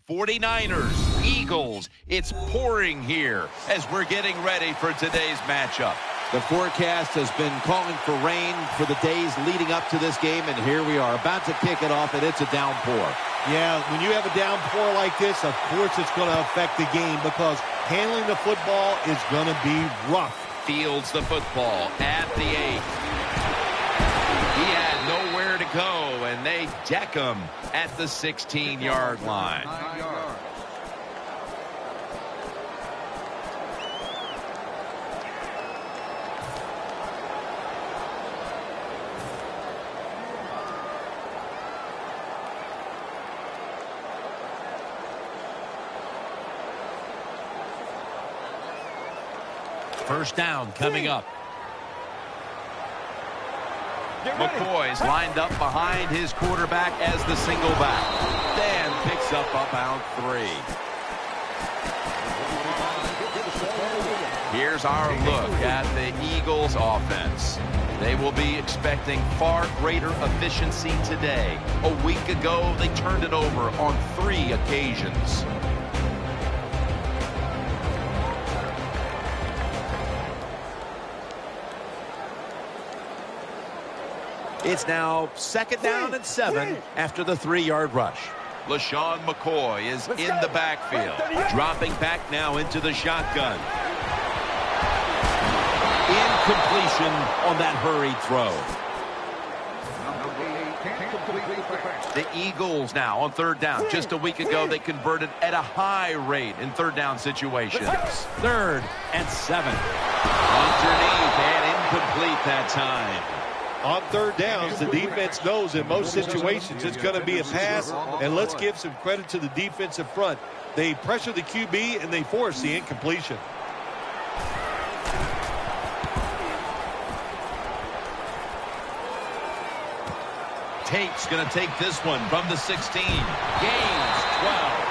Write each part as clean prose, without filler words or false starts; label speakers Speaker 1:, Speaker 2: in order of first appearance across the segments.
Speaker 1: 49ers, Eagles. It's pouring here as we're getting ready for today's matchup.
Speaker 2: The forecast has been calling for rain for the days leading up to this game, and here we are about to kick it off, and it's a downpour.
Speaker 3: Yeah, when you have a downpour like this, of course it's going to affect the game because handling the football is going to be rough.
Speaker 1: Fields the football at the 8. He had nowhere to go, and they deck him at the 16-yard line.
Speaker 2: First down coming up.
Speaker 1: McCoy's lined up behind his quarterback as the single back. Dan picks up about 3. Here's our look at the Eagles offense. They will be expecting far greater efficiency today. A week ago, they turned it over on 3 occasions.
Speaker 2: It's now second down and 7 after the 3-yard rush.
Speaker 1: LaShawn McCoy is in the backfield. Dropping back now into the shotgun.
Speaker 2: Incompletion on that hurried throw.
Speaker 1: The Eagles now on 3rd down. Just a week ago, they converted at a high rate in 3rd down situations.
Speaker 2: 3rd and 7.
Speaker 1: Underneath and incomplete that time.
Speaker 3: On 3rd downs, the defense knows in most situations it's going to be a pass, and let's give some credit to the defensive front. They pressure the QB, and they force the incompletion.
Speaker 1: Tate's going to take this one from the 16. Gains 12.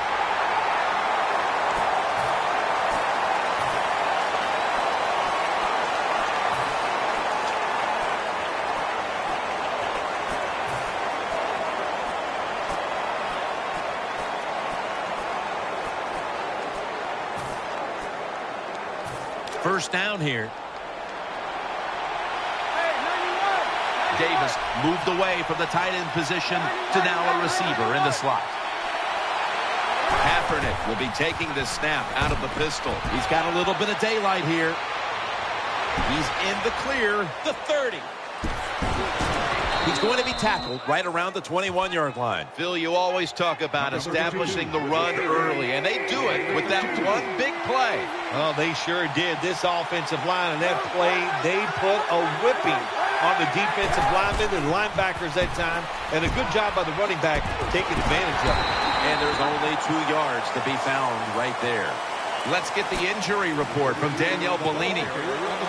Speaker 2: First down here.
Speaker 1: Davis moved away from the tight end position to now a receiver in the slot. Kaepernick will be taking this snap out of the pistol.
Speaker 2: He's got a little bit of daylight here.
Speaker 1: He's in the clear, the 30.
Speaker 2: He's going to be tackled right around the 21-yard line.
Speaker 1: Phil, you always talk about establishing the run early, and they do it with that one big play.
Speaker 3: Oh, they sure did. This offensive line and that play, they put a whipping on the defensive linemen and linebackers that time, and a good job by the running back taking advantage of it.
Speaker 1: And there's only 2 yards to be found right there. Let's get the injury report from Danielle Bellini.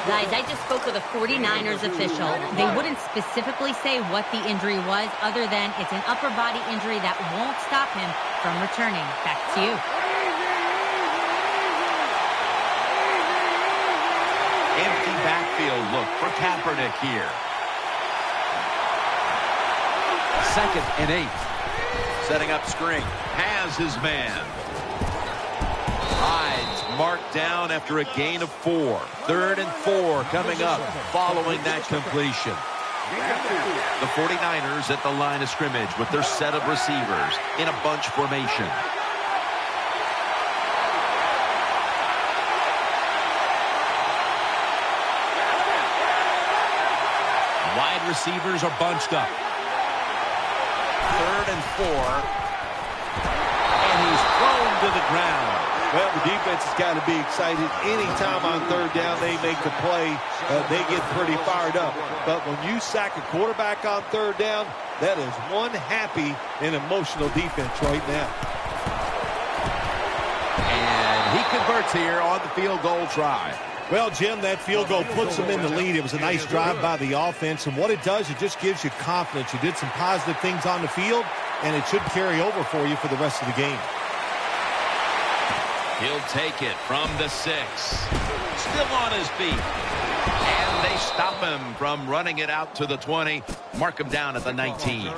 Speaker 4: Guys, I just spoke with a 49ers official. They wouldn't specifically say what the injury was other than it's an upper body injury that won't stop him from returning. Back to you.
Speaker 1: Empty backfield look for Kaepernick here.
Speaker 2: 2nd and 8.
Speaker 1: Setting up screen. Has his man. Hyde's marked down after a gain of 4.
Speaker 2: 3rd and 4 coming up following that completion.
Speaker 1: The 49ers at the line of scrimmage with their set of receivers in a bunch formation.
Speaker 2: Wide receivers are bunched up. 3rd and 4. And he's thrown to the ground.
Speaker 3: Well, the defense has got to be excited. Anytime on 3rd down they make a play, they get pretty fired up. But when you sack a quarterback on 3rd down, that is one happy and emotional defense right now.
Speaker 2: And he converts here on the field goal try.
Speaker 3: Well, Jim, that field goal puts them in the lead. It was a nice drive by the offense, and what it does, it just gives you confidence. You did some positive things on the field, and it should carry over for you for the rest of the game.
Speaker 1: He'll take it from the 6. Still on his feet. And they stop him from running it out to the 20. Mark him down at the 19.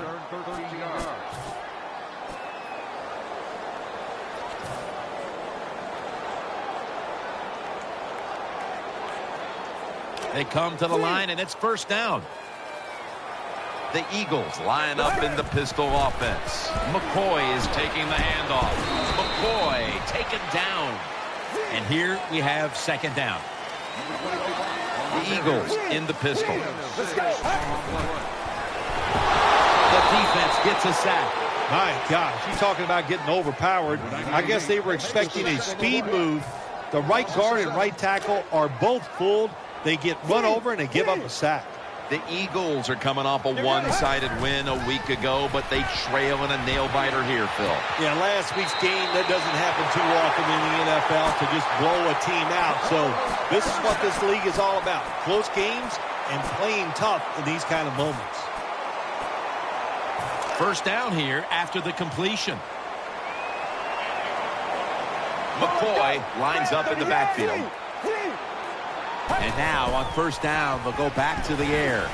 Speaker 2: They come to the line, and it's first down.
Speaker 1: The Eagles line up in the pistol offense. McCoy is taking the handoff. McCoy taken down.
Speaker 2: And here we have second down.
Speaker 1: The Eagles in the pistol.
Speaker 2: The defense gets a sack.
Speaker 3: My gosh, you're talking about getting overpowered. I guess they were expecting a speed move. The right guard and right tackle are both fooled. They get run over and they give up a sack.
Speaker 1: The Eagles are coming off a one-sided win a week ago, but they trail in a nail-biter here, Phil.
Speaker 3: Yeah, last week's game, that doesn't happen too often in the NFL to just blow a team out. So this is what this league is all about. Close games and playing tough in these kind of moments.
Speaker 2: First down here after the completion.
Speaker 1: McCoy lines up in the backfield.
Speaker 2: And now on first down, they'll go back to the air.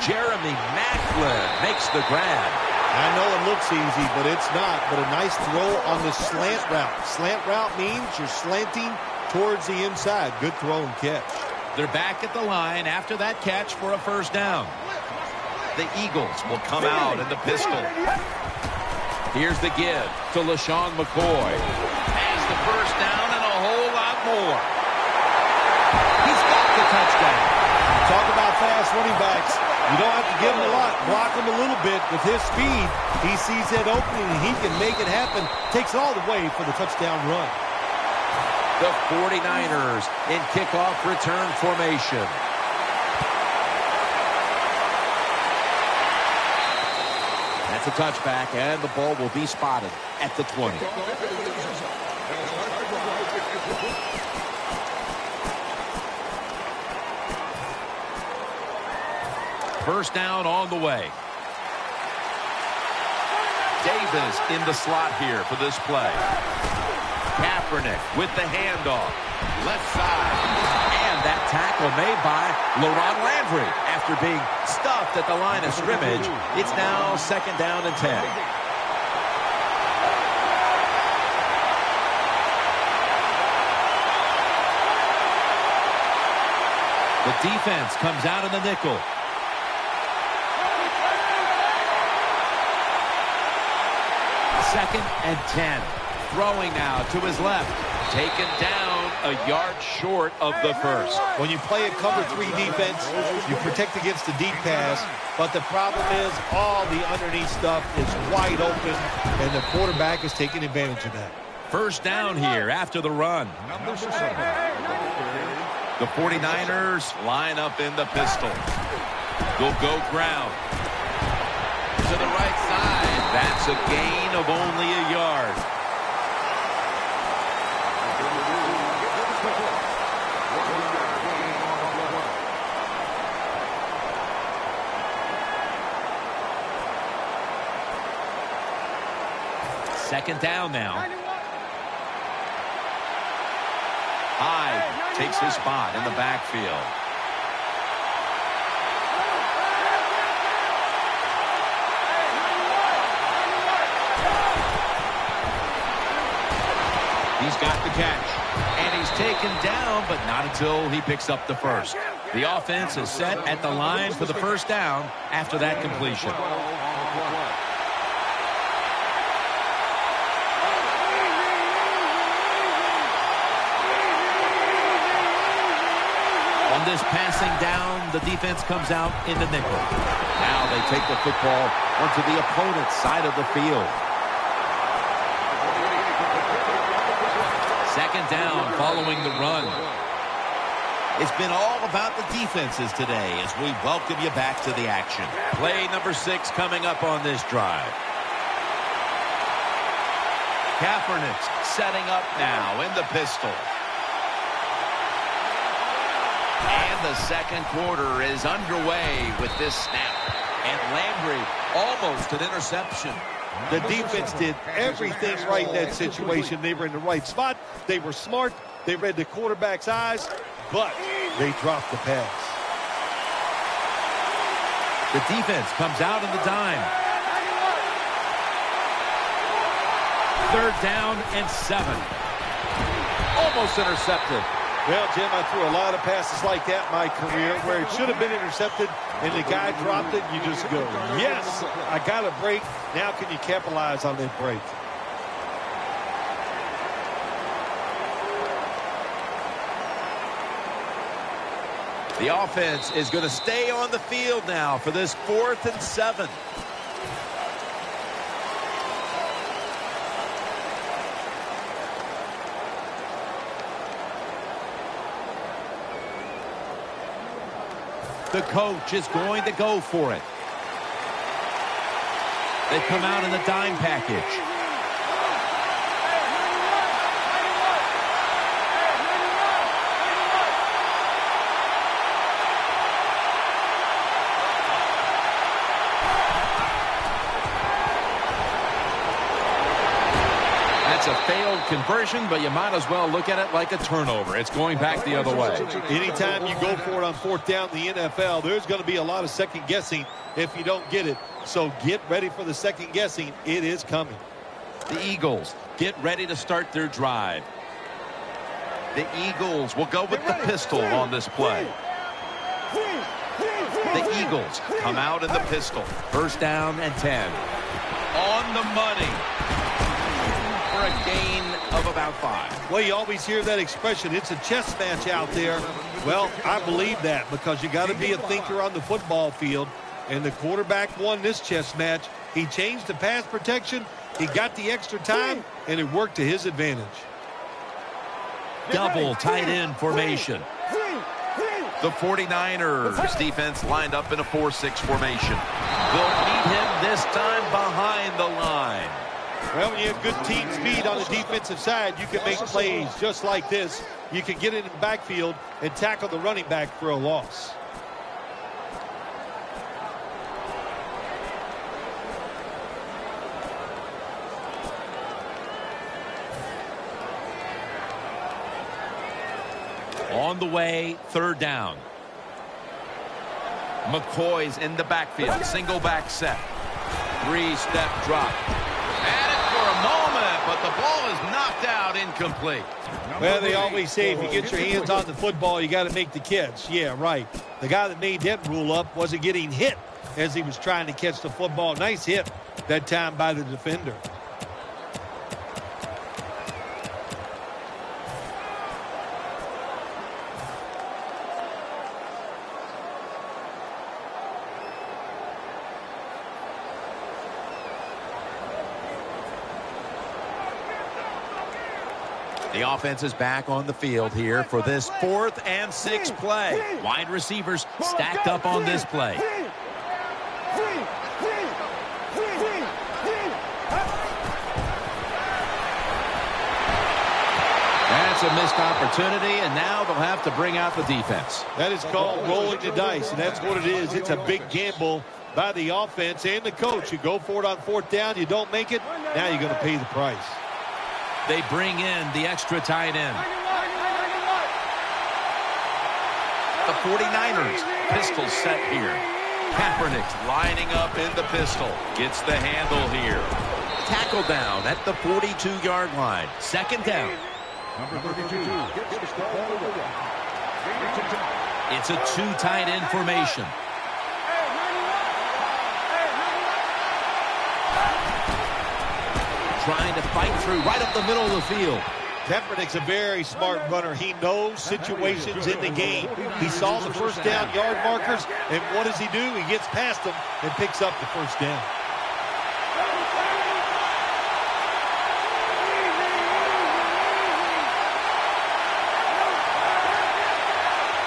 Speaker 2: Jeremy Maclin makes the grab.
Speaker 3: I know it looks easy, but it's not. But a nice throw on the slant route. Slant route means you're slanting towards the inside. Good throw and catch.
Speaker 2: They're back at the line after that catch for a first down.
Speaker 1: The Eagles will come out in the pistol.
Speaker 2: Here's the give to LaShawn McCoy.
Speaker 1: Has the first down and a whole lot more.
Speaker 2: He's got the touchdown.
Speaker 3: Talk about fast running backs. You don't have to give him a lot. Block him a little bit. With his speed, he sees that opening and he can make it happen. Takes it all the way for the touchdown run.
Speaker 2: The 49ers in kickoff return formation. That's a touchback, and the ball will be spotted at the 20. First down on the way.
Speaker 1: Davis in the slot here for this play. Kaepernick with the handoff. Left side.
Speaker 2: And that tackle made by LaRon Landry. After being stuffed at the line of scrimmage, it's now second down and 10. The defense comes out in the nickel. Second and 10. Throwing now to his left.
Speaker 1: Taken down a yard short of the first.
Speaker 3: When you play a cover 3 defense, you protect against the deep pass, but the problem is all the underneath stuff is wide open, and the quarterback is taking advantage of that.
Speaker 2: First down here after the run.
Speaker 1: The 49ers line up in the pistol. They'll go ground. To the right side. That's a gain of only a yard.
Speaker 2: Second down now.
Speaker 1: Hyde takes his spot in the backfield.
Speaker 2: He's got the catch. And he's taken down, but not until he picks up the first. The offense is set at the line for the first down after that completion. On this passing down, the defense comes out in the nickel. Now they take the football onto the opponent's side of the field. Second down following the run. It's been all about the defenses today as we welcome you back to the action. Play number 6 coming up on this drive.
Speaker 1: Kaepernick's setting up now in the pistol. And the second quarter is underway with this snap.
Speaker 2: And Landry almost an interception.
Speaker 3: The defense did everything right in that situation. They were in the right spot. They were smart. They read the quarterback's eyes, but they dropped the pass.
Speaker 2: The defense comes out in the dime. Third down and 7. Almost intercepted.
Speaker 3: Well, Jim, I threw a lot of passes like that in my career where it should have been intercepted and the guy dropped it. You just go, yes, I got a break. Now can you capitalize on that break?
Speaker 2: The offense is going to stay on the field now for this 4th and 7. The coach is going to go for it. They come out in the dime package. That's a failed conversion, but you might as well look at it like a turnover. It's going back the other way.
Speaker 3: Anytime you go for it on 4th down in the NFL, there's going to be a lot of second guessing if you don't get it. So get ready for the second guessing. It is coming.
Speaker 2: The Eagles get ready to start their drive. The Eagles will go with the pistol on this play. The Eagles come out in the pistol. 1st down and 10. On the money. For a gain of about 5.
Speaker 3: Well, you always hear that expression, it's a chess match out there. Well, I believe that because you got to be a thinker on the football field. And the quarterback won this chess match. He changed the pass protection. He got the extra time, and it worked to his advantage.
Speaker 2: Double tight end formation. The 49ers defense lined up in a 4-6 formation. They'll meet him this time behind the line.
Speaker 3: Well, when you have good team speed on the defensive side, you can make plays just like this. You can get it in the backfield and tackle the running back for a loss.
Speaker 2: On the way, 3rd down. McCoy's in the backfield. Single back set. 3-step drop. At it for a moment, but the ball is knocked out incomplete.
Speaker 3: Well, they always say if you get your hands on the football, you got to make the catch. Yeah, right. The guy that made that rule up wasn't getting hit as he was trying to catch the football. Nice hit that time by the defender.
Speaker 2: The offense is back on the field here for this 4th and 6 play. Wide receivers stacked up on this play. That's a missed opportunity, and now they'll have to bring out the defense.
Speaker 3: That is called rolling the dice, and that's what it is. It's a big gamble by the offense and the coach. You go for it on 4th down, you don't make it, now you're going to pay the price.
Speaker 2: They bring in the extra tight end. The 49ers pistol set here. Kaepernick's lining up in the pistol. Gets the handle here. Tackle down at the 42-yard line. 2nd down.
Speaker 5: Number 32 gets the ball away.
Speaker 2: It's a 2 tight end formation. Trying to fight through right up the middle of the field.
Speaker 3: Kaepernick's a very smart runner. He knows situations in the game. He saw the 1st down yard markers, and what does he do? He gets past them and picks up the 1st down.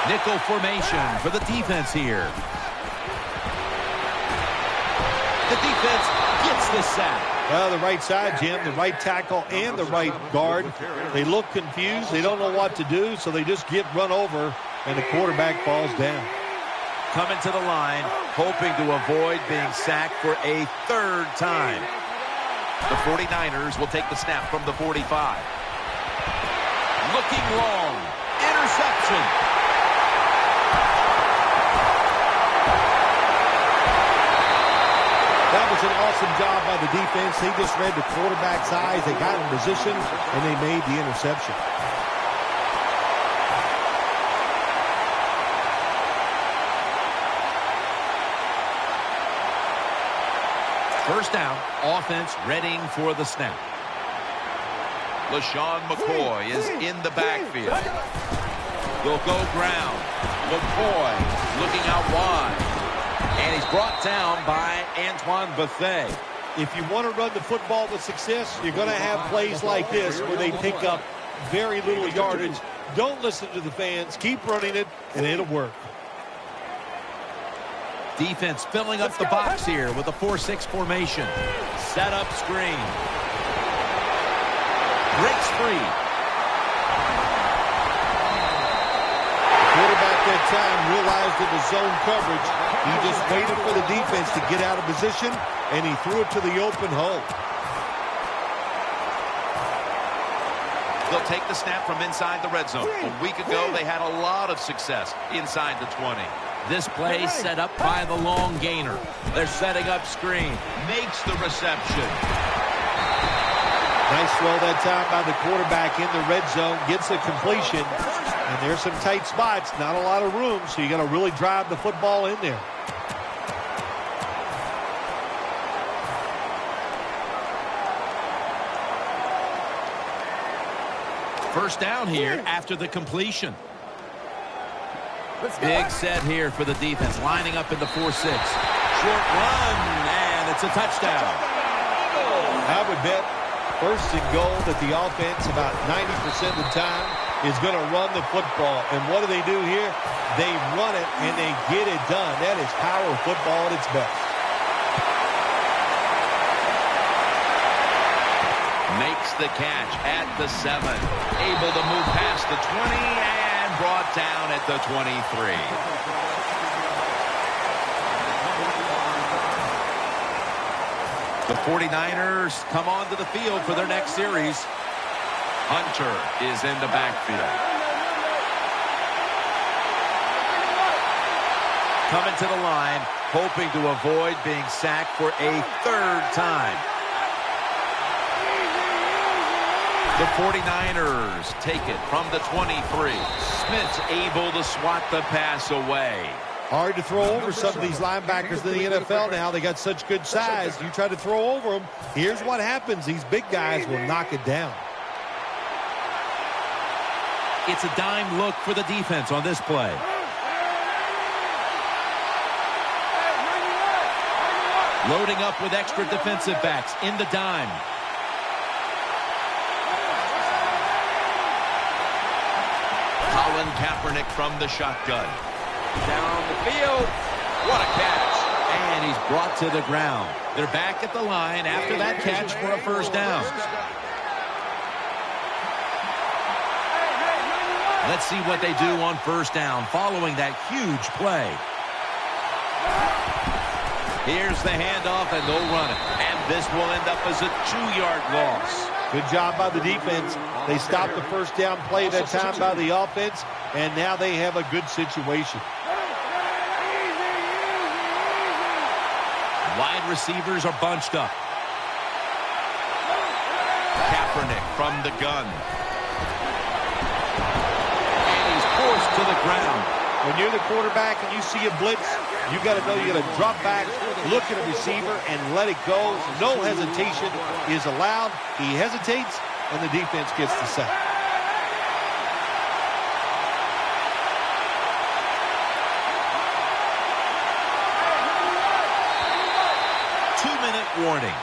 Speaker 2: Nickel formation for the defense here. The defense gets the sack.
Speaker 3: Well, the right side, Jim, the right tackle and the right guard. They look confused. They don't know what to do, so they just get run over, and the quarterback falls down.
Speaker 2: Coming to the line, hoping to avoid being sacked for a 3rd time. The 49ers will take the snap from the 45. Looking long. Interception.
Speaker 3: That was an awesome job by the defense. They just read the quarterback's eyes. They got in position, and they made the interception.
Speaker 2: First down, offense readying for the snap.
Speaker 1: LaShawn McCoy is in the backfield.
Speaker 2: Will go ground. McCoy looking out wide. And he's brought down by Antoine Bethea.
Speaker 3: If you want to run the football with success, you're going to have plays like this where they pick up very little yardage. Don't listen to the fans. Keep running it, and it'll work.
Speaker 2: Defense filling up the box here with a 4-6 formation. Set up screen. Breaks free.
Speaker 3: Quarterback that time realized it was zone coverage. He just waited for the defense to get out of position, and he threw it to the open hole.
Speaker 1: They'll take the snap from inside the red zone. A week ago, they had a lot of success inside the 20.
Speaker 2: This play set up by the long gainer. They're setting up screen.
Speaker 1: Makes the reception.
Speaker 3: Nice throw that time by the quarterback in the red zone. Gets a completion. And there's some tight spots. Not a lot of room, so you got to really drive the football in there.
Speaker 2: First down here after the completion. Big set here for the defense, lining up in the 4-6. Short run, and it's a touchdown.
Speaker 3: I would bet first and goal that the offense about 90% of the time is going to run the football. And what do here? They run it, and they get it done. That is power football at its best.
Speaker 1: Makes the catch at the 7. Able to move past the 20 and brought down at the 23. The 49ers come onto the field for their next series. Hunter is in the backfield.
Speaker 2: Coming to the line, hoping to avoid being sacked for a third time.
Speaker 1: The 49ers take it from the 23. Smith's able to swat the pass away.
Speaker 3: Hard to throw over some of these linebackers in the NFL now. They got such good size. You try to throw over them, here's what happens. These big guys will knock it down.
Speaker 2: It's a dime look for the defense on this play. Loading up with extra defensive backs in the dime.
Speaker 1: Colin Kaepernick from the shotgun.
Speaker 2: Down the field. What a catch. And he's brought to the ground. They're back at the line after that catch for a first down. Let's see what they do on first down following that huge play. Here's the handoff, and they'll run it.
Speaker 1: And this will end up as a 2-yard loss.
Speaker 3: Good job by the defense. They stopped the first down play that time by the offense, and now they have a good situation.
Speaker 2: Wide receivers are bunched up.
Speaker 1: Kaepernick from the gun.
Speaker 2: And he's forced to the ground.
Speaker 3: When you're the quarterback and you see a blitz, you got to know you got to drop back, look at a receiver, and let it go. No hesitation is allowed. He hesitates, and the defense gets the sack.
Speaker 2: Two-minute warning.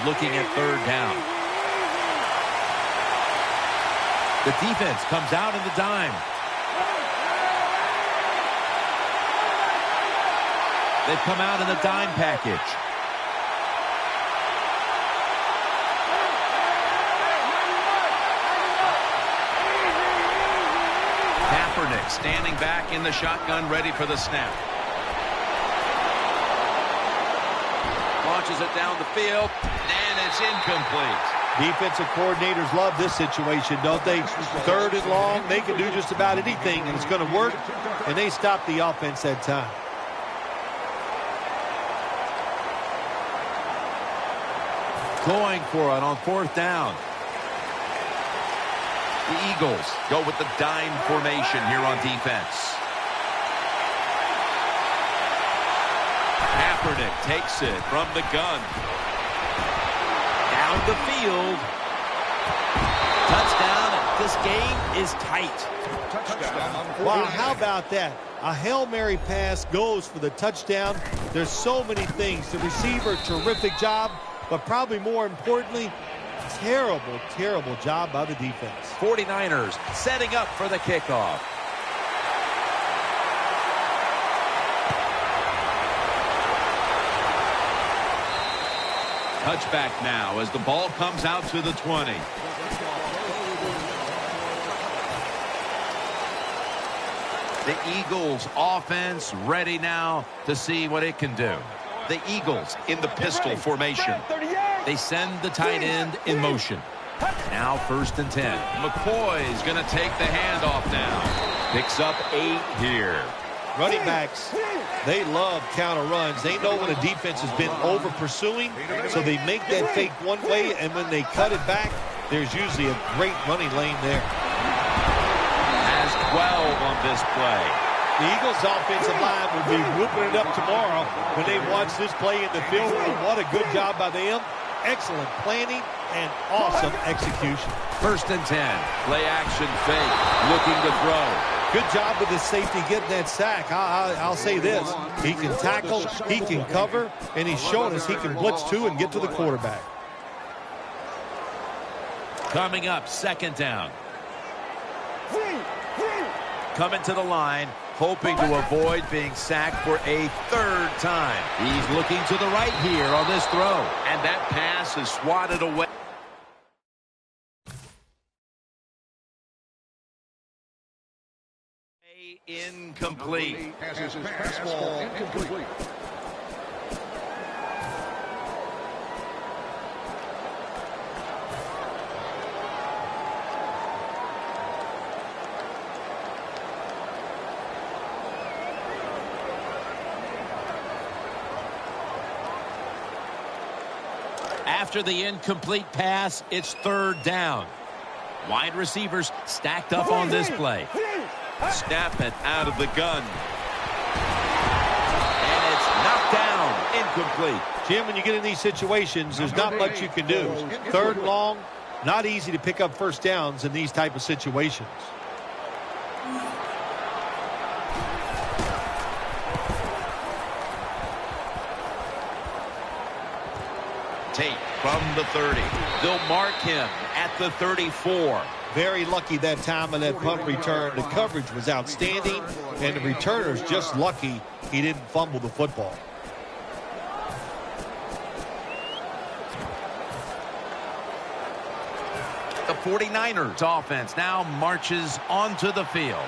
Speaker 2: Looking at third down. The defense comes out in the dime. They've come out in the dime package.
Speaker 1: Kaepernick standing back in the shotgun, ready for the snap.
Speaker 2: Launches it down the field,
Speaker 1: and it's incomplete.
Speaker 3: Defensive coordinators love this situation, don't they? Third and long, they can do just about anything, and it's going to work, and they stop the offense that time.
Speaker 2: Going for it on fourth down.
Speaker 1: The Eagles go with the dime formation here on defense. Kaepernick takes it from the gun. Down the field. Touchdown. This game is tight.
Speaker 3: Wow, how about that? A Hail Mary pass goes for the touchdown. There's so many things. The receiver, terrific job, but probably more importantly, terrible, terrible job by the defense.
Speaker 2: 49ers setting up for the kickoff.
Speaker 1: Touchback now as the ball comes out to the 20. The Eagles offense ready now to see what it can do. The Eagles in the pistol formation. They send the tight end in motion. Now 1st and 10. McCoy's going to take the handoff now. Picks up 8 here.
Speaker 3: Running backs, they love counter runs. They know when a defense has been over pursuing, so they make that fake one way, and when they cut it back, there's usually a great running lane there.
Speaker 1: Has 12 on this play.
Speaker 3: The Eagles offensive line will be whooping it up tomorrow when they watch this play in the film. What a good job by them. Excellent planning and awesome execution.
Speaker 2: 1st and 10. Play action fake. Looking to throw.
Speaker 3: Good job with the safety getting that sack. I'll say this. He can tackle, he can cover, and he's shown us he can blitz too and get to the quarterback.
Speaker 2: Coming up, 2nd down. Coming to the line, hoping to avoid being sacked for a 3rd time. He's looking to the right here on this throw.
Speaker 1: And that pass is swatted away. Incomplete.
Speaker 5: Passes his pass ball incomplete.
Speaker 2: After the incomplete pass, it's 3rd down. Wide receivers stacked up on this play.
Speaker 1: Snap it out of the gun.
Speaker 2: And it's knocked down. Incomplete.
Speaker 3: Jim, when you get in these situations, there's not much you can do. 3rd and long, not easy to pick up 1st downs in these type of situations.
Speaker 1: Tate from the 30. They'll mark him at the 34.
Speaker 3: Very lucky that time on that punt return. The coverage was outstanding, and the returner's just lucky he didn't fumble the football.
Speaker 1: The 49ers offense now marches onto the field.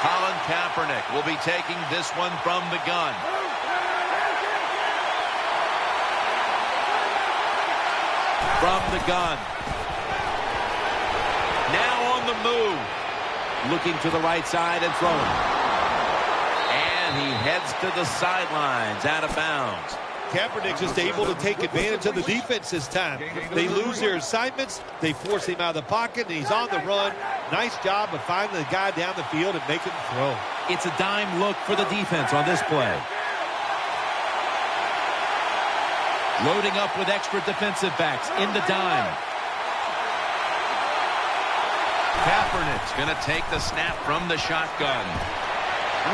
Speaker 1: Colin Kaepernick will be taking this one from the gun. From the gun. Now on the move.
Speaker 2: Looking to the right side and throwing.
Speaker 1: And he heads to the sidelines, out of bounds.
Speaker 3: Kaepernick just able to take advantage of the defense this time. They lose their assignments. They force him out of the pocket, and he's on the run. Nice job of finding the guy down the field and making the throw.
Speaker 2: It's a dime look for the defense on this play. Loading up with extra defensive backs in the dime.
Speaker 1: Kaepernick's going to take the snap from the shotgun.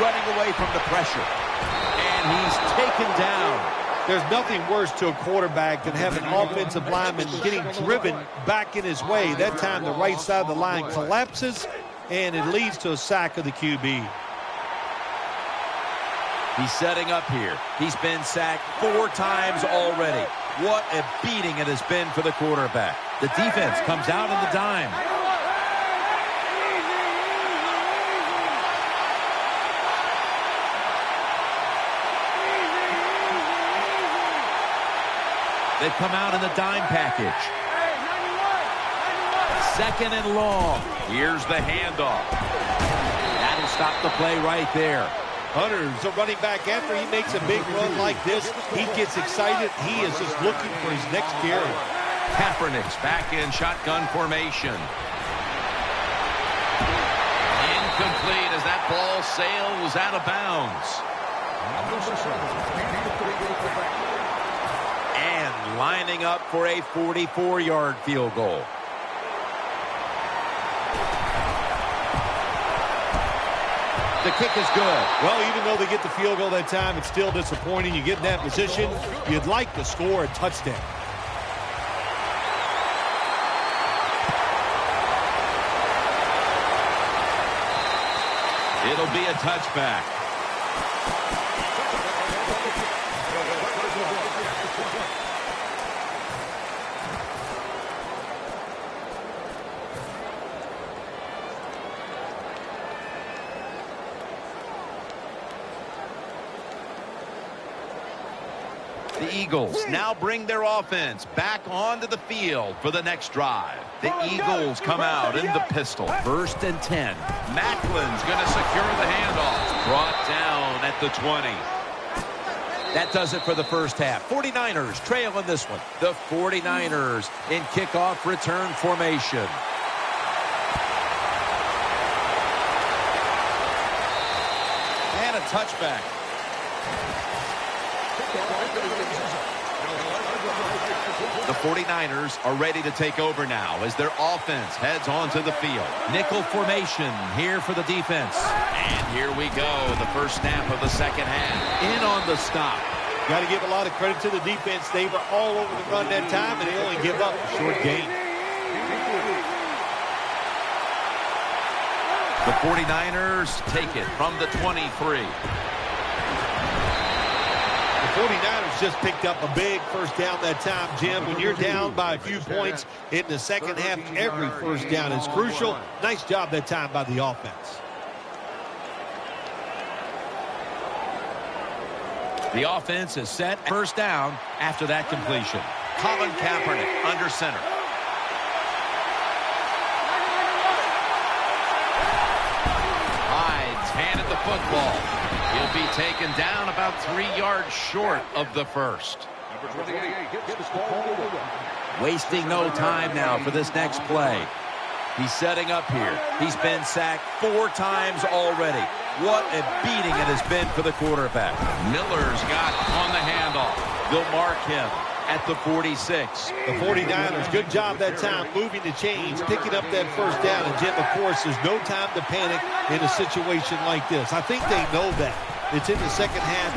Speaker 2: Running away from the pressure.
Speaker 1: And he's taken down.
Speaker 3: There's nothing worse to a quarterback than having an offensive lineman getting driven back in his way. That time the right side of the line collapses, and it leads to a sack of the QB.
Speaker 2: He's setting up here. He's been sacked 4 times already. What a beating it has been for the quarterback. The defense comes out in the dime. They've come out in the dime package. 2nd and long.
Speaker 1: Here's the handoff.
Speaker 2: That'll stop the play right there.
Speaker 3: Hunter's a running back. After he makes a big run like this, he gets excited. He is just looking for his next carry.
Speaker 1: Kaepernick's back in shotgun formation. Incomplete as that ball sails out of bounds.
Speaker 2: And lining up for a 44-yard field goal. The kick is good.
Speaker 3: Well, even though they get the field goal that time, it's still disappointing. You get in that position, you'd like to score a touchdown.
Speaker 1: It'll be a touchback. The Eagles now bring their offense back onto the field for the next drive. The Eagles come out in the pistol.
Speaker 2: 1st and 10.
Speaker 1: Macklin's going to secure the handoff. Brought down at the 20.
Speaker 2: That does it for the first half. 49ers trail in this one. The 49ers in kickoff return formation.
Speaker 3: And a touchback.
Speaker 1: The 49ers are ready to take over now as their offense heads onto the field.
Speaker 2: Nickel formation here for the defense.
Speaker 1: And here we go, the first snap of the second half. In on the stop.
Speaker 3: Got to give a lot of credit to the defense. They were all over the run that time, and they only give up a short gain.
Speaker 1: The 49ers take it from the 23.
Speaker 3: The 49ers just picked up a big first down that time, Jim. When you're down by a few points in the second half, every first down is crucial. Nice job that time by the offense.
Speaker 2: The offense is set first down after that completion.
Speaker 1: Colin Kaepernick under center. Hyde's handed the football. He'll be taken down about 3 yards short of the first.
Speaker 2: Wasting no time now for this next play. He's setting up here. He's been sacked 4 times already. What a beating it has been for the quarterback.
Speaker 1: Miller's got on the handoff. They'll mark him at the 46.
Speaker 3: The 49ers, good job that time moving the chains, picking up that first down. And, Jim, of course, there's no time to panic in a situation like this. I think they know that. It's in the second half.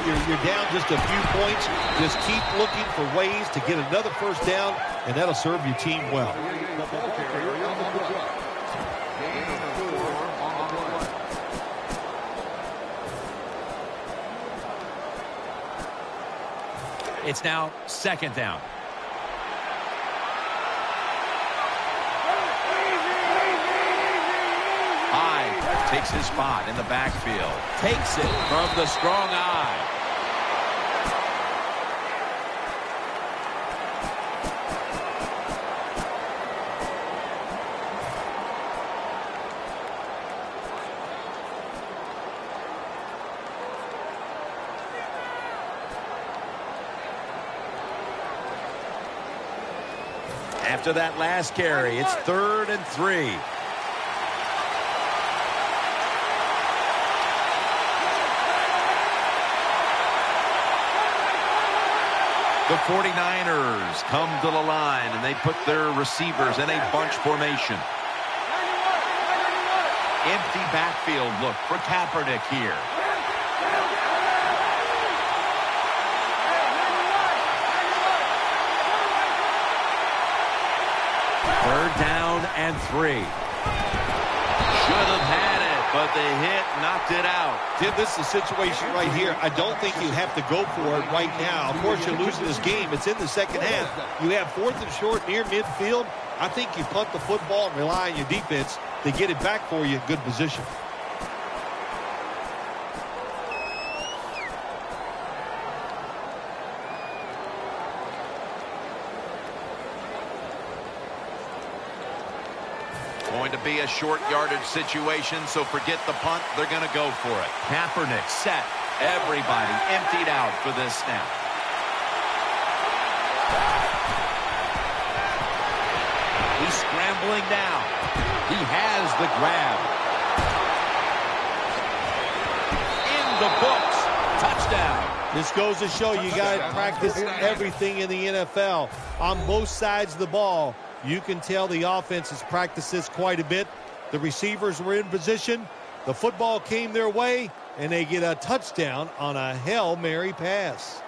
Speaker 3: You're down just a few points. Just keep looking for ways to get another first down, and that'll serve your team well.
Speaker 2: It's now second down.
Speaker 1: Hyde takes his spot in the backfield.
Speaker 2: Takes it from the strong eye. After that last carry, it's 3rd and 3.
Speaker 1: The 49ers come to the line, and they put their receivers in a bunch formation. Empty backfield look for Kaepernick here.
Speaker 2: Third down and 3.
Speaker 1: Should have had it, but the hit knocked it out.
Speaker 3: Jim, this is a situation right here. I don't think you have to go for it right now. Of course, you're losing this game. It's in the second half. You have 4th and short near midfield. I think you punt the football and rely on your defense to get it back for you in good position.
Speaker 1: going to be a short yardage situation, so forget the punt. They're going to go for it. Kaepernick set. Everybody emptied out for this snap. He's scrambling now. He has the grab. In the books. Touchdown.
Speaker 3: This goes to show you got to practice everything in the NFL. On both sides of the ball, you can tell the offense has practiced this quite a bit. The receivers were in position. The football came their way, and they get a touchdown on a Hail Mary pass.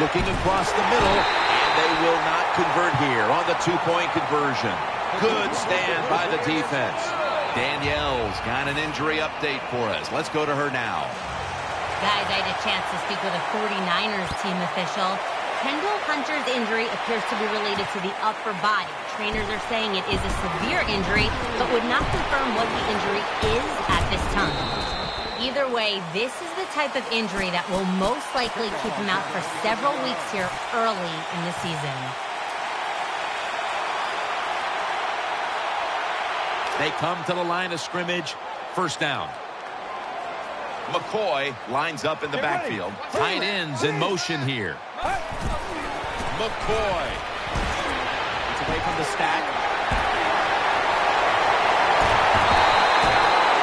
Speaker 1: Looking across the middle, and they will not convert here on the two-point conversion. Good stand by the defense. Danielle's got an injury update for us. Let's go to her now.
Speaker 4: Guys, I had a chance to speak with a 49ers team official. Kendall Hunter's injury appears to be related to the upper body. Trainers are saying it is a severe injury, but would not confirm what the injury is at this time. Either way, this is the type of injury that will most likely keep him out for several weeks here early in the season.
Speaker 1: They come to the line of scrimmage. First down. McCoy lines up in the backfield. Tight ends in motion here. McCoy. It's away from the stack.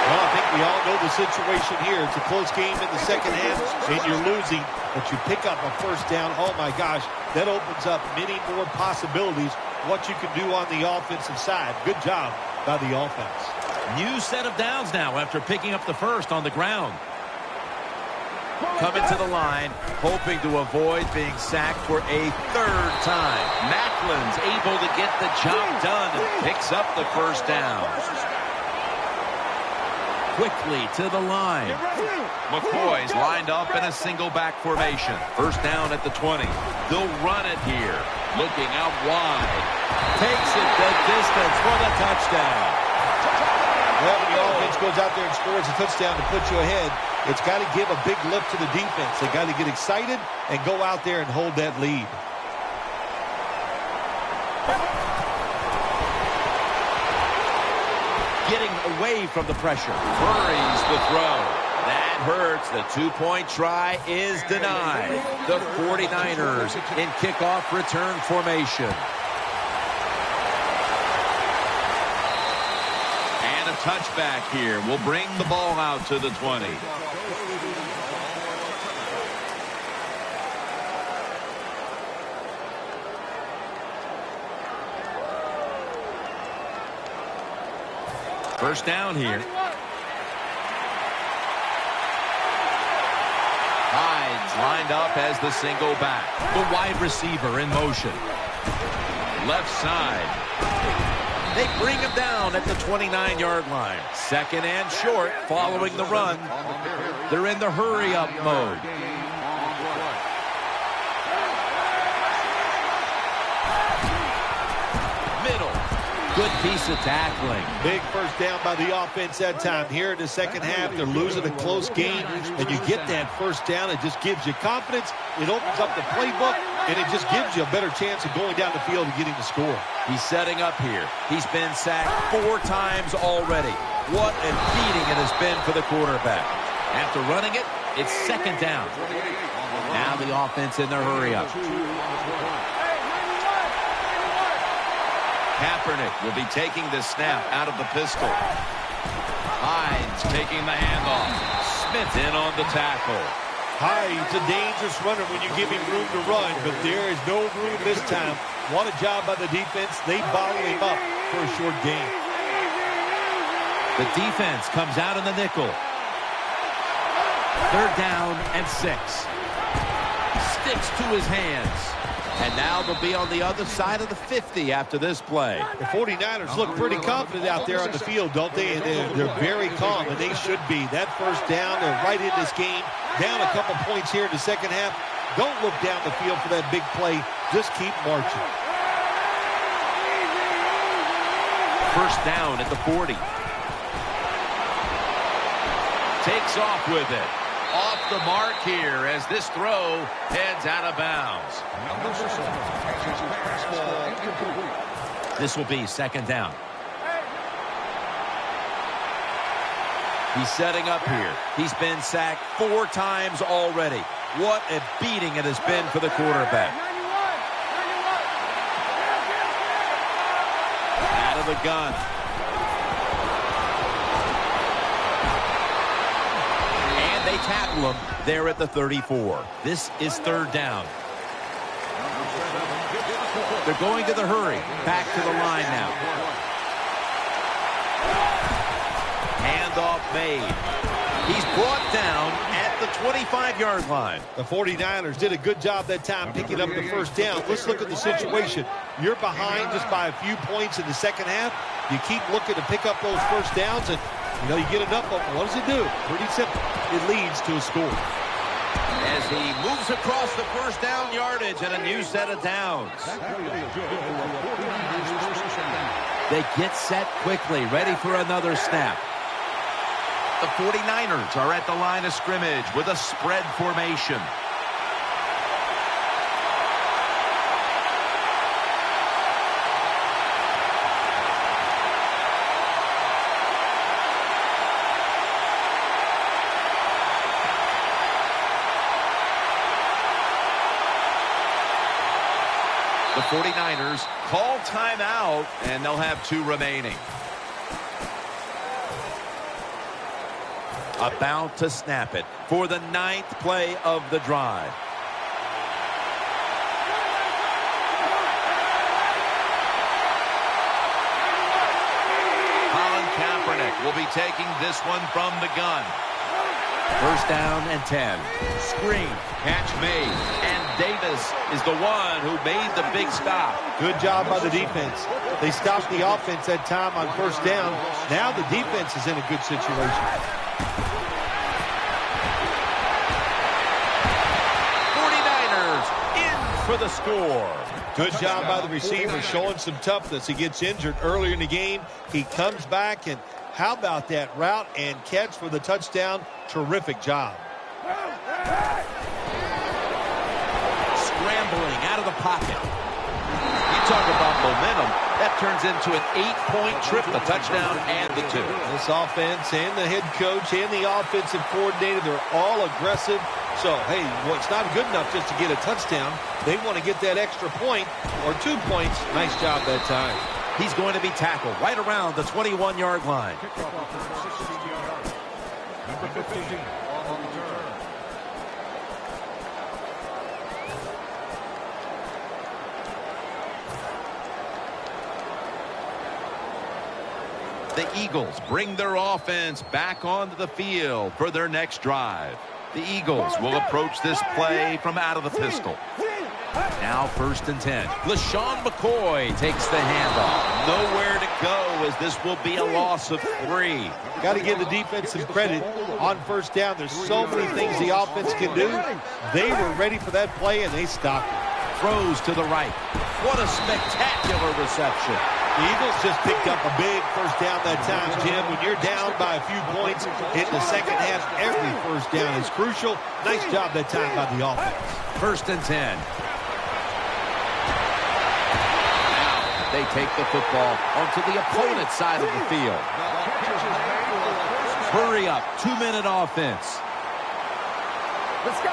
Speaker 3: Well, I think we all know the situation here. It's a close game in the second half, and you're losing, but you pick up a first down. Oh, my gosh, that opens up many more possibilities what you can do on the offensive side. Good job by the offense.
Speaker 1: New set of downs now after picking up the first on the ground. Coming to the line, hoping to avoid being sacked for a third time. Macklin's able to get the job done and picks up the first down. Quickly to the line. McCoy's lined up in a single back formation. First down at the 20. They'll run it here. Looking out wide. Takes it the distance for the touchdown.
Speaker 3: Well, when your offense goes out there and scores a touchdown to put you ahead, it's got to give a big lift to the defense. They got to get excited and go out there and hold that lead.
Speaker 1: Getting away from the pressure. Hurries the throw. That hurts. The two-point try is denied. The 49ers in kickoff return formation. And a touchback here will bring the ball out to the 20. First down here. Hyde's lined up as the single back. The wide receiver in motion. Left side. They bring him down at the 29-yard line. Second and short following the run. They're in the hurry-up mode. Good piece of tackling.
Speaker 3: Big first down by the offense that time. Here in the second half, they're losing a close game, and you get that first down. It just gives you confidence. It opens up the playbook, and it just gives you a better chance of going down the field and getting the score.
Speaker 1: He's setting up here. He's been sacked 4 times already. What a beating it has been for the quarterback. After running it, it's second down. Now the offense in their hurry-up. Kaepernick will be taking the snap out of the pistol. Hyde's taking the handoff. Smith in on the tackle.
Speaker 3: Hyde's a dangerous runner when you give him room to run, but there is no room this time. What a job by the defense. They bottle him up for a short gain.
Speaker 1: The defense comes out in the nickel. Third down and 6. Sticks to his hands. And now they'll be on the other side of the 50 after this play.
Speaker 3: The 49ers look pretty confident out there on the field, don't they? And they're very calm, and they should be. That first down, they're right in this game. Down a couple points here in the second half. Don't look down the field for that big play. Just keep marching.
Speaker 1: First down at the 40. Takes off with it. Off the mark here as this throw heads out of bounds. This will be second down. He's setting up here. He's been sacked 4 times already. What a beating it has been for the quarterback. Out of the gun. And they tackle him there at the 34. This is third down. They're going to the hurry. Back to the line now. Handoff made. He's brought down at the 25-yard line.
Speaker 3: The 49ers did a good job that time picking up the first down. Let's look at the situation. You're behind just by a few points in the second half. You keep looking to pick up those first downs, and you get enough of them. What does it do? Pretty simple. It leads to a score.
Speaker 1: As he moves across the first down yardage and a new set of downs. They get set quickly, ready for another snap. The 49ers are at the line of scrimmage with a spread formation. The 49ers call timeout, and they'll have 2 remaining. About to snap it for the 9th play of the drive. Colin Kaepernick will be taking this one from the gun. First down and 10. Screen. Catch made. And Davis is the one who made the big stop.
Speaker 3: Good job by the defense. They stopped the offense that time on first down. Now the defense is in a good situation.
Speaker 1: 49ers in for the score.
Speaker 3: Good job by the receiver showing some toughness. He gets injured earlier in the game. He comes back, and how about that route and catch for the touchdown? Terrific job.
Speaker 1: Scrambling out of the pocket. You talk about momentum. That turns into an 8-point trip, the touchdown and the 2.
Speaker 3: This offense and the head coach and the offensive coordinator, they're all aggressive. So, hey, well, it's not good enough just to get a touchdown. They want to get that extra point or 2 points. Nice job that time.
Speaker 1: He's going to be tackled right around the 21-yard line.
Speaker 5: Number 15 on the turn.
Speaker 1: The Eagles bring their offense back onto the field for their next drive. The Eagles will approach this play from out of the pistol. Now first and 10. LeSean McCoy takes the handoff. Nowhere to go as this will be a loss of 3.
Speaker 3: Got to give the defense some credit on first down. There's so many things the offense can do. They were ready for that play, and they stopped it.
Speaker 1: Throws to the right. What a spectacular reception.
Speaker 3: The Eagles just picked up a big first down that time, Jim. When you're down by a few points in the second half, every first down is crucial. Nice job that time by the offense.
Speaker 1: First and 10. They take the football onto the opponent's side of the field. Hurry up, 2-minute offense.
Speaker 5: Let's go.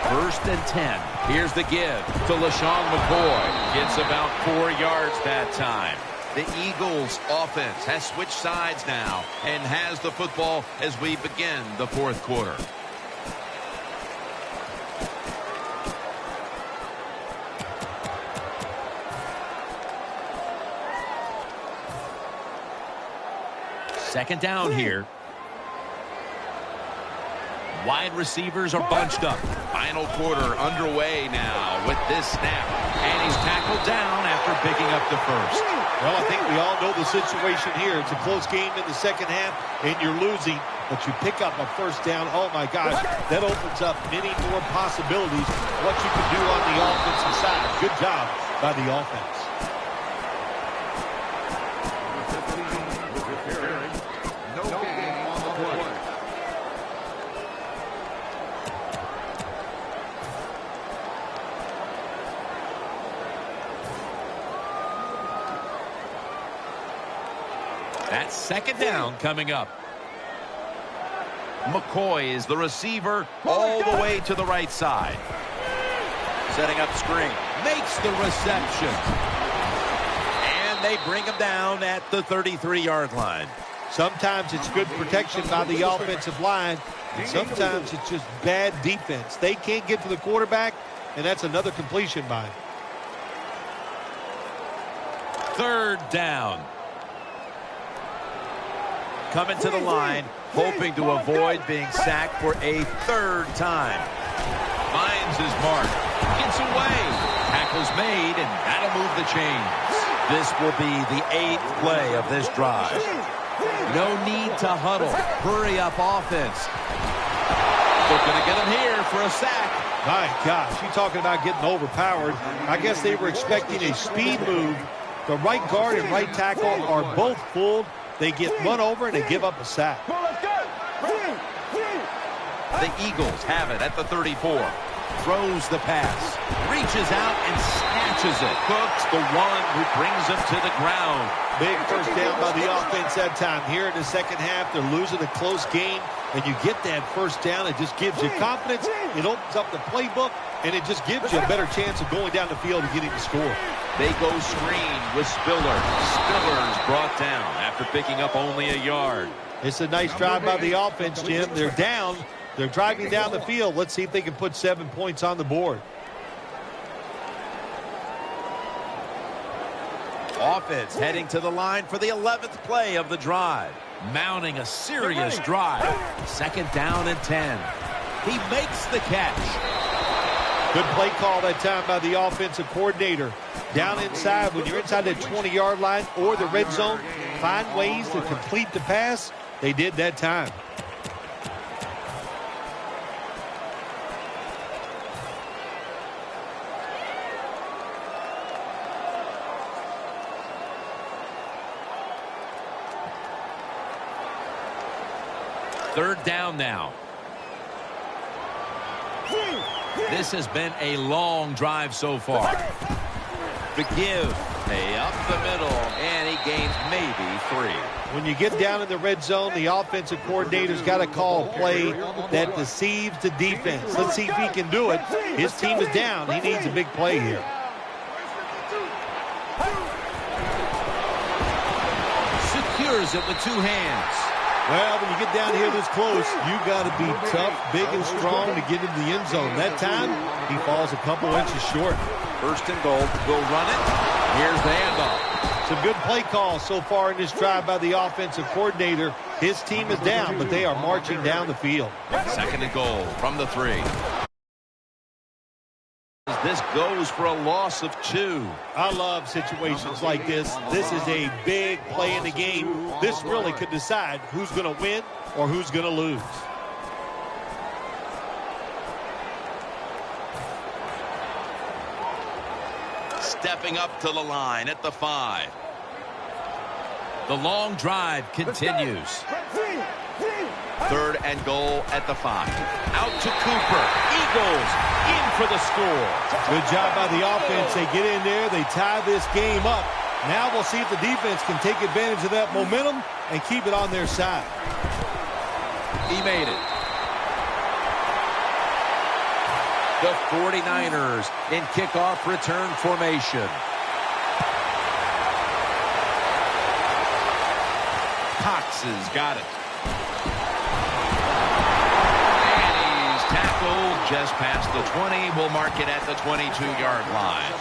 Speaker 1: First and 10. Here's the give to LeSean McCoy. Gets about 4 yards that time. The Eagles offense has switched sides now and has the football as we begin the fourth quarter. Second down here. Wide receivers are bunched up. Final quarter underway now with this snap. And he's tackled down after picking up the first.
Speaker 3: Well, I think we all know the situation here. It's a close game in the second half, and you're losing, but you pick up a first down. Oh, my gosh, that opens up many more possibilities what you can do on the offensive side. Good job by the offense.
Speaker 5: No gain on the play.
Speaker 1: That's second down coming up. McCoy is the receiver all the way to the right side. Setting up screen. Makes the reception. And they bring him down at the 33-yard line.
Speaker 3: Sometimes it's good protection by the offensive line, and sometimes it's just bad defense. They can't get to the quarterback, and that's another completion by him.
Speaker 1: Third down. Coming to the line, hoping to avoid being sacked for a third time. Finds his mark. Gets away. Tackle's made, and that'll move the chains. This will be the 8th play of this drive. No need to huddle. Hurry up offense. They're going to get him here for a sack.
Speaker 3: My gosh, you talking about getting overpowered. I guess they were expecting a speed move. The right guard and right tackle are both fooled. They get run over and they give up a sack.
Speaker 1: The Eagles have it at the 34. Throws the pass. Reaches out and snatches it. Cooks the one who brings him to the ground.
Speaker 3: Big first down by the offense that time. Here in the second half, they're losing a close game. And you get that first down, it just gives you confidence. It opens up the playbook, and it just gives you a better chance of going down the field and getting the score.
Speaker 1: They go screen with Spiller. Spiller's brought down after picking up only a yard.
Speaker 3: It's a nice drive by the offense, Jim. They're down. They're driving down the field. Let's see if they can put 7 points on the board.
Speaker 1: Offense heading to the line for the 11th play of the drive. Mounting a serious drive. Second down and 10. He makes the catch.
Speaker 3: Good play call that time by the offensive coordinator. Down inside, when you're inside that 20-yard line or the red zone, find ways to complete the pass. They did that time.
Speaker 1: Third down now. This has been a long drive so far. The give. Up the middle, and he gains maybe 3.
Speaker 3: When you get down in the red zone, the offensive coordinator's got to call a play that deceives the defense. Let's see if he can do it. His team is down. He needs a big play here.
Speaker 1: Secures it with 2 hands.
Speaker 3: Well, when you get down here this close, you got to be tough, big, and strong to get into the end zone. That time, he falls a couple inches short.
Speaker 1: First and goal. Will run it. Here's the handoff.
Speaker 3: Some good play calls so far in this drive by the offensive coordinator. His team is down, but they are marching down the field.
Speaker 1: Second and goal from the 3. This goes for a loss of 2.
Speaker 3: I love situations like this. This is a big play in the game. This really could decide who's going to win or who's going to lose.
Speaker 1: Stepping up to the line at the 5. The long drive continues. Third and goal at the 5. Out to Cooper. Eagles in for the score.
Speaker 3: Good job by the offense. They get in there. They tie this game up. Now we'll see if the defense can take advantage of that momentum and keep it on their side.
Speaker 1: He made it. The 49ers in kickoff return formation. Cox has got it. And he's tackled just past the 20. We'll mark it at the 22-yard line.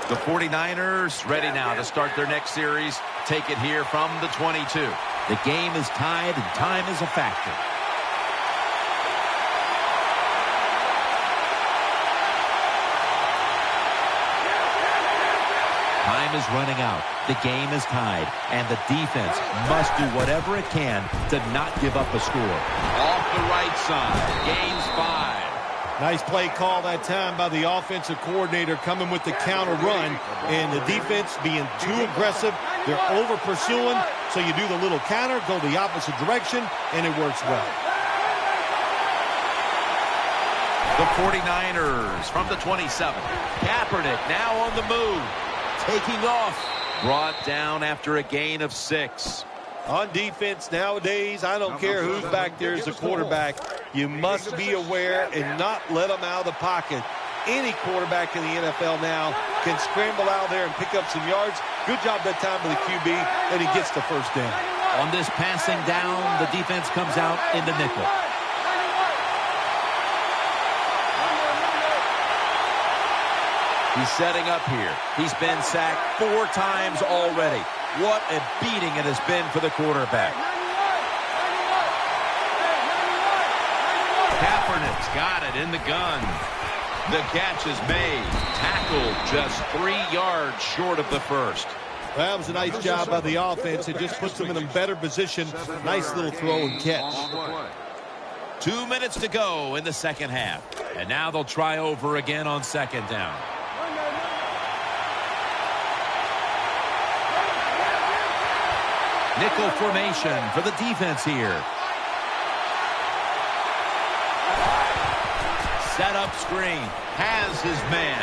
Speaker 1: The 49ers ready now to start their next series. Take it here from the 22. The game is tied and time is a factor. Time is running out. The game is tied, and the defense must do whatever it can to not give up a score.
Speaker 2: Off the right side, gains 5.
Speaker 3: Nice play call that time by the offensive coordinator coming with the counter run, and the defense being too aggressive. They're over pursuing, so you do the little counter, go the opposite direction, and it works well.
Speaker 2: The 49ers from the 27. Kaepernick now on the move. Taking off. Brought down after a gain of 6.
Speaker 3: On defense nowadays, I don't care who's back there as a quarterback. You must be aware and not let them out of the pocket. Any quarterback in the NFL now can scramble out there and pick up some yards. Good job that time by the QB, and he gets the first down.
Speaker 1: On this passing down, the defense comes out in the nickel.
Speaker 2: He's setting up here. He's been sacked 4 times already. What a beating it has been for the quarterback.
Speaker 1: Kaepernick's got it in the gun.
Speaker 2: The catch is made. Tackled just 3 yards short of the first.
Speaker 3: That was a nice job by the offense. It just puts them in a better position. Nice little throw and catch.
Speaker 1: 2 minutes to go in the second half. And now they'll try over again on second down. Nickel formation for the defense here. Set up screen. Has his man.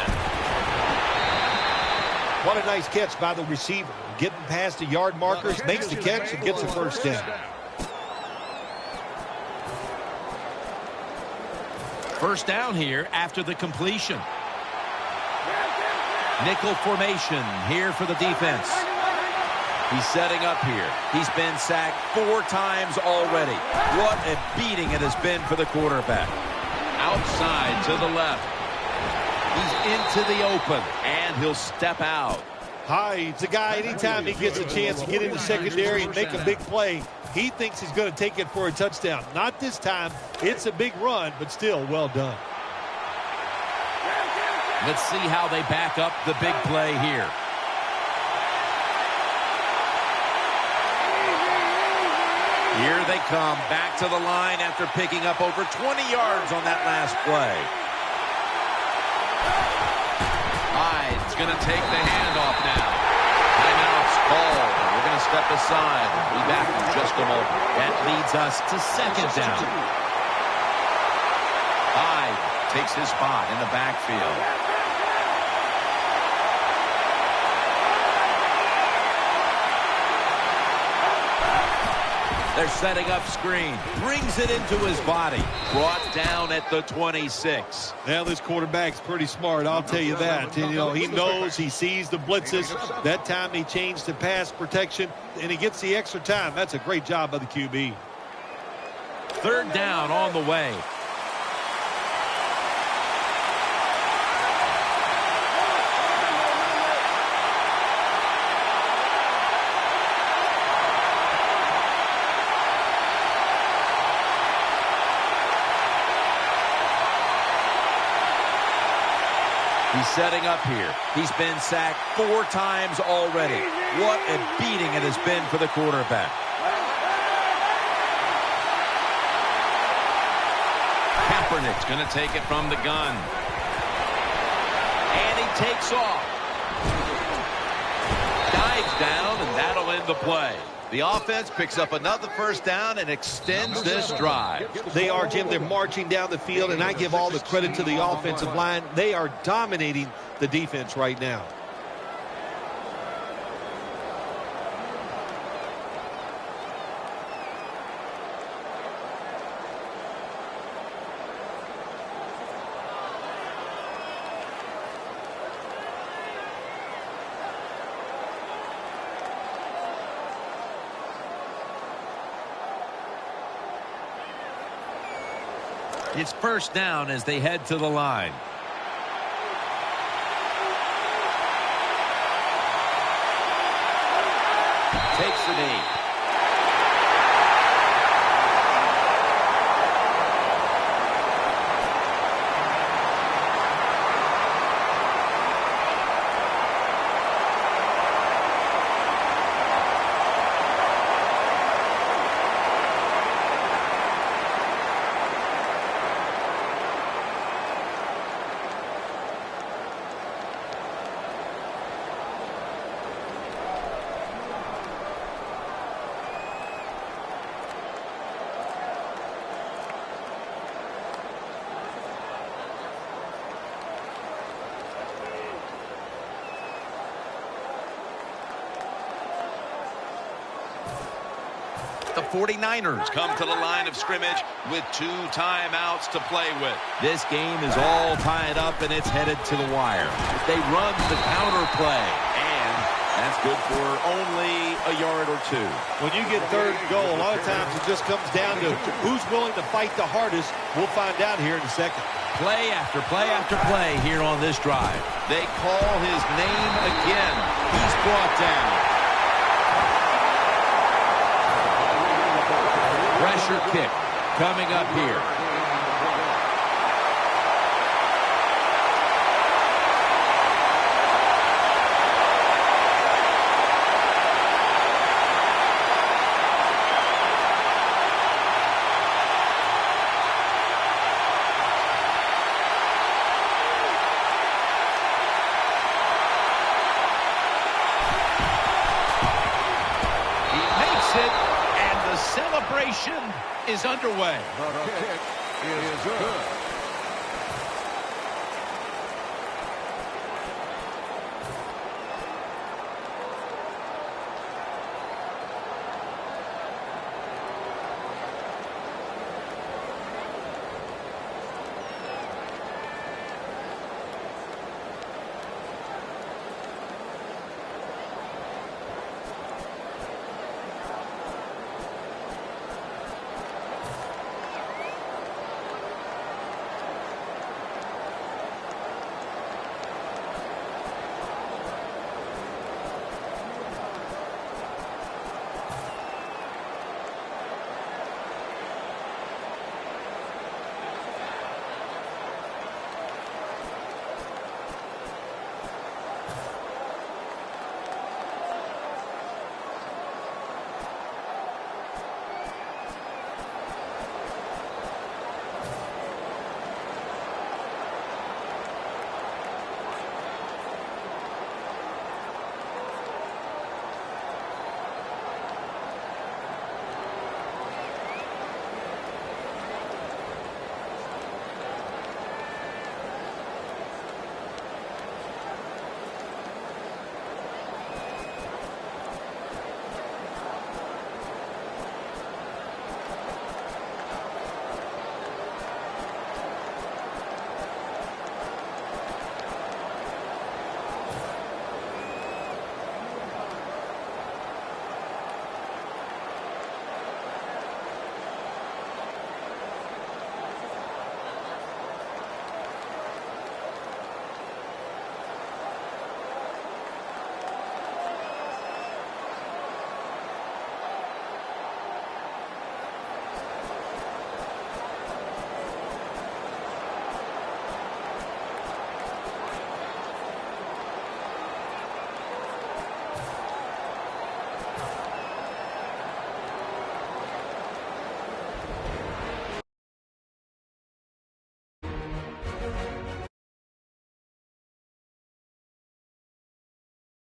Speaker 3: What a nice catch by the receiver. Getting past the yard markers, makes the catch, and gets the first down.
Speaker 1: First down here after the completion. Nickel formation here for the defense.
Speaker 2: He's setting up here. He's been sacked 4 times already. What a beating it has been for the quarterback. Outside to the left. He's into the open, and he'll step out.
Speaker 3: Hyde's a guy, anytime he gets a chance to get in the secondary and make a big play, he thinks he's going to take it for a touchdown. Not this time. It's a big run, but still well done.
Speaker 1: Let's see how they back up the big play here.
Speaker 2: Here they come back to the line after picking up over 20 yards on that last play. Hyde's going to take the handoff now. Timeout's called. We're going to step aside. We'll be back in just a moment.
Speaker 1: That leads us to second down.
Speaker 2: Hyde takes his spot in the backfield. They're setting up screen. Brings it into his body. Brought down at the 26.
Speaker 3: Now this quarterback's pretty smart, I'll tell you that. And, he knows, he sees the blitzes. That time he changed to pass protection, and he gets the extra time. That's a great job by the QB.
Speaker 1: Third down on the way.
Speaker 2: He's setting up here. He's been sacked 4 times already. What a beating it has been for the quarterback.
Speaker 1: Kaepernick's going to take it from the gun.
Speaker 2: And he takes off. Dives down, and that'll end the play. The offense picks up another first down and extends this drive.
Speaker 3: They are, Jim. They're marching down the field, and I give all the credit to the offensive line. They are dominating the defense right now.
Speaker 1: It's first down as they head to the line.
Speaker 2: Takes the knee. 49ers come to the line of scrimmage with 2 timeouts to play with.
Speaker 1: This game is all tied up, and it's headed to the wire. They run the counter play, and that's good for only a yard or 2.
Speaker 3: When you get third and goal, a lot of times it just comes down to who's willing to fight the hardest. We'll find out here in a second.
Speaker 1: Play after play after play here on this drive.
Speaker 2: They call his name again. He's brought down.
Speaker 1: Pressure kick coming up here.
Speaker 2: Celebration is underway.
Speaker 5: The kick is good.